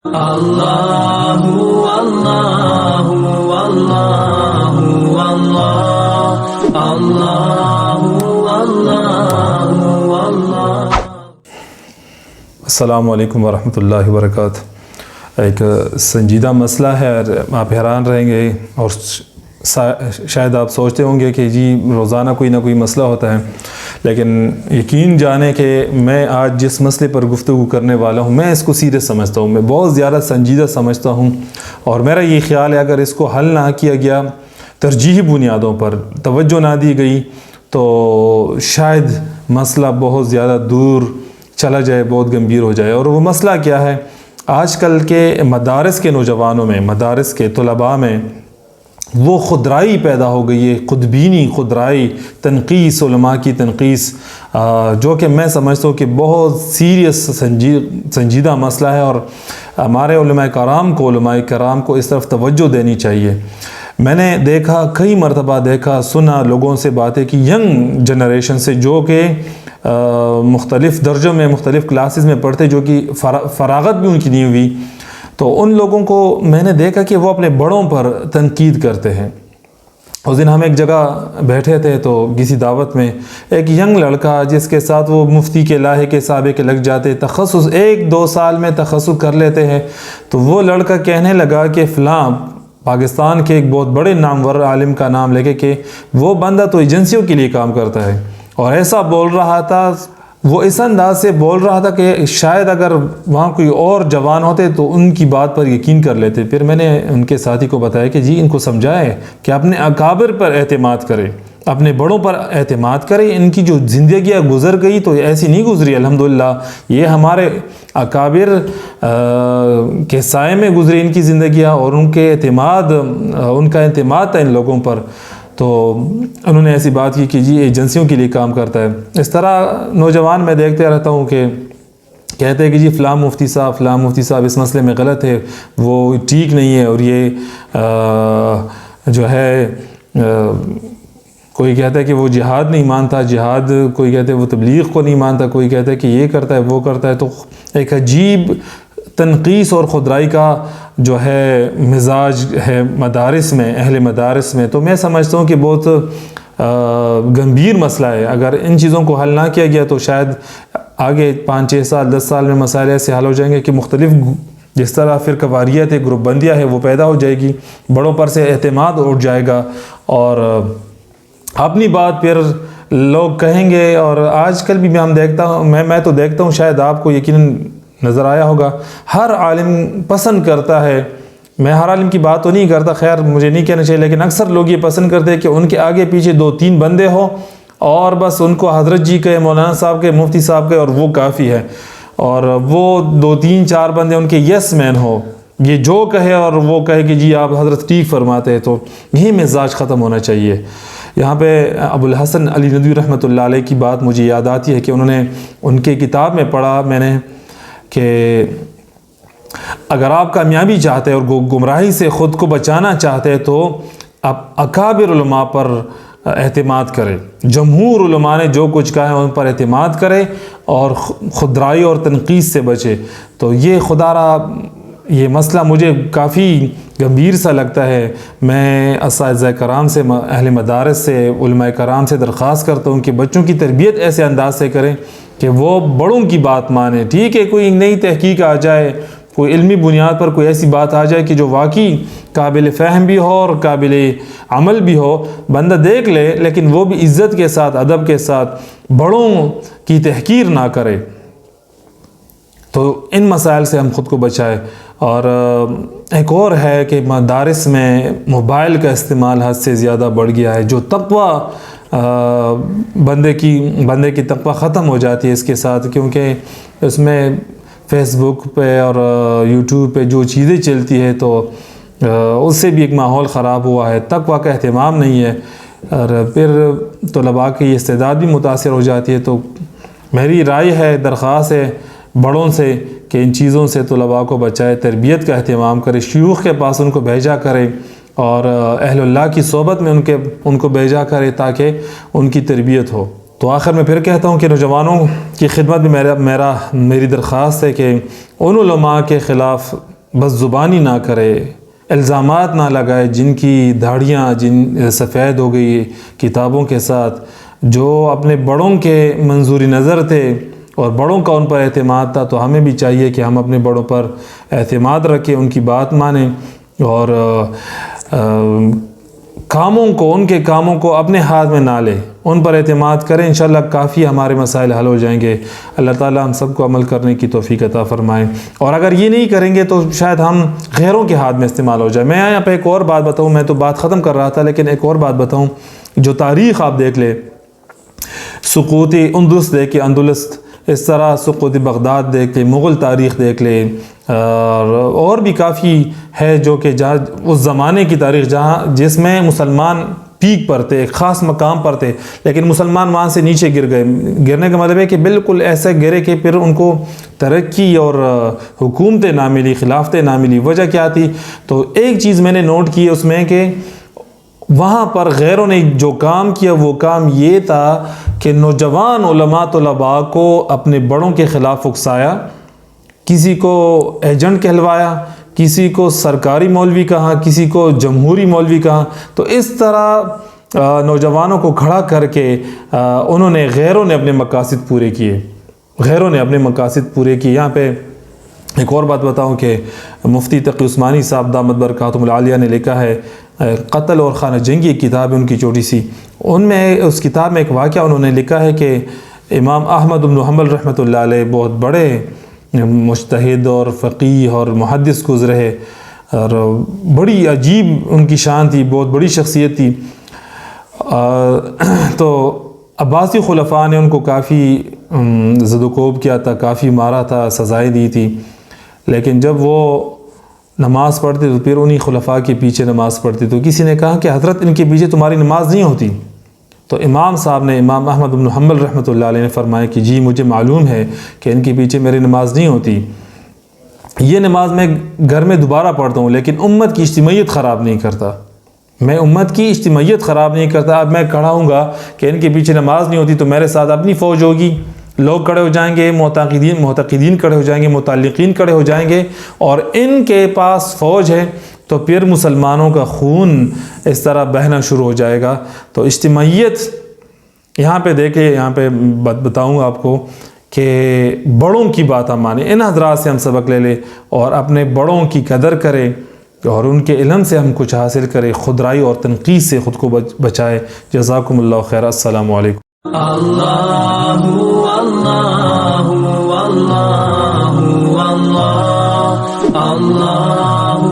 اللہ اللہ اللہ اللہ اللہ اللہ۔ السلام علیکم ورحمۃ اللہ وبرکاتہ۔ ایک سنجیدہ مسئلہ ہے اور آپ حیران رہیں گے اور شاید آپ سوچتے ہوں گے کہ جی روزانہ کوئی نہ کوئی مسئلہ ہوتا ہے، لیکن یقین جانیں کہ میں آج جس مسئلے پر گفتگو کرنے والا ہوں میں اس کو سیریس سمجھتا ہوں، میں بہت زیادہ سنجیدہ سمجھتا ہوں، اور میرا یہ خیال ہے اگر اس کو حل نہ کیا گیا، ترجیحی بنیادوں پر توجہ نہ دی گئی، تو شاید مسئلہ بہت زیادہ دور چلا جائے، بہت گمبھیر ہو جائے۔ اور وہ مسئلہ کیا ہے؟ آج کل کے مدارس کے نوجوانوں میں، مدارس کے طلباء میں وہ خودرائی پیدا ہو گئی ہے، خودبینی، خودرائی، تنقیص، علماء کی تنقیص، جو کہ میں سمجھتا ہوں کہ بہت سیریس سنجیدہ مسئلہ ہے، اور ہمارے علماء کرام کو اس طرف توجہ دینی چاہیے۔ میں نے دیکھا، کئی مرتبہ دیکھا، سنا، لوگوں سے باتیں کی، ینگ جنریشن سے، جو کہ مختلف درجوں میں، مختلف کلاسز میں پڑھتے، جو کہ فراغت بھی ان کی نہیں ہوئی، تو ان لوگوں کو میں نے دیکھا کہ وہ اپنے بڑوں پر تنقید کرتے ہیں۔ اس دن ہم ایک جگہ بیٹھے تھے تو کسی دعوت میں ایک ینگ لڑکا، جس کے ساتھ وہ مفتی کے لاہے کے سابق کے لگ جاتے، تخصص 1-2 سال میں تخصص کر لیتے ہیں، تو وہ لڑکا کہنے لگا کہ فلاں پاکستان کے ایک بہت بڑے نامور عالم کا نام لے کے کہ وہ بندہ تو ایجنسیوں کے لیے کام کرتا ہے، اور ایسا بول رہا تھا، وہ اس انداز سے بول رہا تھا کہ شاید اگر وہاں کوئی اور جوان ہوتے تو ان کی بات پر یقین کر لیتے۔ پھر میں نے ان کے ساتھی کو بتایا کہ جی ان کو سمجھائے کہ اپنے اکابر پر اعتماد کرے، اپنے بڑوں پر اعتماد کرے، ان کی جو زندگیاں گزر گئی تو ایسی نہیں گزری، الحمدللہ یہ ہمارے اکابر کے سائے میں گزری ان کی زندگیاں، اور ان کا اعتماد تھا ان لوگوں پر۔ تو انہوں نے ایسی بات کی کہ جی ایجنسیوں کے لیے کام کرتا ہے۔ اس طرح نوجوان میں دیکھتے رہتا ہوں کہ کہتے ہیں کہ جی فلاں مفتی صاحب اس مسئلے میں غلط ہے، وہ ٹھیک نہیں ہے، اور یہ جو ہے کوئی کہتا ہے کہ وہ جہاد نہیں مانتا، کوئی کہتا ہے وہ تبلیغ کو نہیں مانتا، کوئی کہتا ہے کہ یہ کرتا ہے وہ کرتا ہے۔ تو ایک عجیب تنقیص اور خودرائی کا جو ہے مزاج ہے مدارس میں، اہل مدارس میں۔ تو میں سمجھتا ہوں کہ بہت گمبھیر مسئلہ ہے، اگر ان چیزوں کو حل نہ کیا گیا تو شاید آگے 5-6 سال 10 سال میں مسائل ایسے حل ہو جائیں گے کہ مختلف جس طرح فرقہ واریت ہے، گروپ بندیاں ہے، وہ پیدا ہو جائے گی، بڑوں پر سے اعتماد اٹھ جائے گا، اور اپنی بات پھر لوگ کہیں گے۔ اور آج کل بھی میں تو دیکھتا ہوں، شاید آپ کو یقیناً نظر آیا ہوگا، ہر عالم پسند کرتا ہے، میں ہر عالم کی بات تو نہیں کرتا، خیر مجھے نہیں کہنا چاہیے، لیکن اکثر لوگ یہ پسند کرتے ہیں کہ ان کے آگے پیچھے 2-3 بندے ہوں، اور بس ان کو حضرت جی کہے، مولانا صاحب کہے، مفتی صاحب کہے، اور وہ کافی ہے، اور وہ 2-3-4 بندے ان کے یس مین ہو، یہ جو کہے اور وہ کہے کہ جی آپ حضرت ٹھیک فرماتے ہیں۔ تو یہی مزاج ختم ہونا چاہیے۔ یہاں پہ ابو الحسن علی ندوی رحمۃ اللہ علیہ کی بات مجھے یاد آتی ہے کہ انہوں نے ان کے کتاب میں پڑھا میں نے کہ اگر آپ کامیابی چاہتے ہیں اور گمراہی سے خود کو بچانا چاہتے ہیں تو آپ اکابر علماء پر اعتماد کریں، جمہور علماء نے جو کچھ کہا ہے ان پر اعتماد کرے، اور خودرائی اور تنقیص سے بچے۔ تو یہ مسئلہ مجھے کافی گمبھیر سا لگتا ہے۔ میں اساتذہ کرام سے، اہل مدارس سے، علماء کرام سے درخواست کرتا ہوں کہ بچوں کی تربیت ایسے انداز سے کریں کہ وہ بڑوں کی بات مانیں۔ ٹھیک ہے، کوئی نئی تحقیق آ جائے، کوئی علمی بنیاد پر کوئی ایسی بات آ جائے کہ جو واقعی قابل فہم بھی ہو اور قابل عمل بھی ہو، بندہ دیکھ لے، لیکن وہ بھی عزت کے ساتھ، ادب کے ساتھ، بڑوں کی تحقیر نہ کرے۔ تو ان مسائل سے ہم خود کو بچائیں۔ اور ایک اور ہے کہ مدارس میں موبائل کا استعمال حد سے زیادہ بڑھ گیا ہے، جو تقوی بندے کی تقوی ختم ہو جاتی ہے اس کے ساتھ، کیونکہ اس میں فیس بک پہ اور یوٹیوب پہ جو چیزیں چلتی ہے تو اس سے بھی ایک ماحول خراب ہوا ہے، تقوی کا اہتمام نہیں ہے، اور پھر طلباء کی استعداد بھی متاثر ہو جاتی ہے۔ تو میری رائے ہے، درخواست ہے بڑوں سے کہ ان چیزوں سے طلباء کو بچائے، تربیت کا اہتمام کرے، شیوخ کے پاس ان کو بھیجا کرے، اور اہل اللہ کی صحبت میں ان کو بھیجا کرے تاکہ ان کی تربیت ہو۔ تو آخر میں پھر کہتا ہوں کہ نوجوانوں کی خدمت میں میری درخواست ہے کہ ان علماء کے خلاف بس زبانی نہ کرے، الزامات نہ لگائے جن کی داڑھیاں سفید ہو گئی کتابوں کے ساتھ، جو اپنے بڑوں کے منظوری نظر تھے اور بڑوں کا ان پر اعتماد تھا۔ تو ہمیں بھی چاہیے کہ ہم اپنے بڑوں پر اعتماد رکھیں، ان کی بات مانیں اور ان کے کاموں کو اپنے ہاتھ میں نہ لیں، ان پر اعتماد کریں۔ انشاءاللہ کافی ہمارے مسائل حل ہو جائیں گے۔ اللہ تعالیٰ ہم سب کو عمل کرنے کی توفیق عطا فرمائیں، اور اگر یہ نہیں کریں گے تو شاید ہم غیروں کے ہاتھ میں استعمال ہو جائے۔ میں یہاں پہ ایک اور بات بتاؤں، میں تو بات ختم کر رہا تھا لیکن ایک اور بات بتاؤں، جو تاریخ آپ دیکھ لیں، سقوط اندلس دیکھ کے اندلس، اس طرح سقوط بغداد دیکھ لیں، مغل تاریخ دیکھ لیں، اور بھی کافی ہے جو کہ جہاں اس زمانے کی تاریخ جس میں مسلمان پیک پر تھے، ایک خاص مقام پر تھے، لیکن مسلمان وہاں سے نیچے گر گئے۔ گرنے کا مطلب ہے کہ بالکل ایسے گرے کہ پھر ان کو ترقی اور حکومتیں نہ ملی، خلافتیں نہ ملی۔ وجہ کیا تھی؟ تو ایک چیز میں نے نوٹ کی اس میں کہ وہاں پر غیروں نے جو کام کیا وہ کام یہ تھا کہ نوجوان علماء طلباء کو اپنے بڑوں کے خلاف اکسایا، کسی کو ایجنٹ کہلوایا، کسی کو سرکاری مولوی کہا، کسی کو جمہوری مولوی کہا۔ تو اس طرح نوجوانوں کو کھڑا کر کے غیروں نے اپنے مقاصد پورے کیے۔ یہاں پہ ایک اور بات بتاؤں کہ مفتی تقی عثمانی صاحب دامت برکاتہم العالیہ نے لکھا ہے قتل اور خانہ جنگی، ایک کتاب ہے ان کی چھوٹی سی، ان میں اس کتاب میں ایک واقعہ انہوں نے لکھا ہے کہ امام احمد بن حنبل رحمۃ اللہ علیہ بہت بڑے مجتہد اور فقیہ اور محدث گزرے ہیں، اور بڑی عجیب ان کی شان تھی، بہت بڑی شخصیت تھی۔ تو عباسی خلفاء نے ان کو کافی زد و کوب کیا تھا، کافی مارا تھا، سزائیں دی تھی، لیکن جب وہ نماز پڑھتے تو پھر انہی خلفاء کے پیچھے نماز پڑھتے۔ تو کسی نے کہا کہ حضرت ان کے پیچھے تمہاری نماز نہیں ہوتی؟ تو امام صاحب نے، امام احمد بن حنبل رحمۃ اللہ علیہ نے فرمایا کہ جی مجھے معلوم ہے کہ ان کے پیچھے میری نماز نہیں ہوتی، یہ نماز میں گھر میں دوبارہ پڑھتا ہوں لیکن امت کی اجتماعیت خراب نہیں کرتا، میں امت کی اجتماعیت خراب نہیں کرتا۔ اب میں کھڑا ہوں گا کہ ان کے پیچھے نماز نہیں ہوتی تو میرے ساتھ اپنی فوج ہوگی، لوگ کھڑے ہو جائیں گے، معتقدین کھڑے ہو جائیں گے، متعلقین کھڑے ہو جائیں گے، اور ان کے پاس فوج ہے تو پھر مسلمانوں کا خون اس طرح بہنا شروع ہو جائے گا۔ تو اجتماعیت یہاں پہ دیکھیں، یہاں پہ بتاؤں گا آپ کو کہ بڑوں کی بات ہم مانیں، ان حضرات سے ہم سبق لے لیں اور اپنے بڑوں کی قدر کریں اور ان کے علم سے ہم کچھ حاصل کریں، خودرائی اور تنقید سے خود کو بچائے۔ جزاکم اللہ خیر، السلام علیکم۔ اللہ اللہ اللہ اللہ اللہ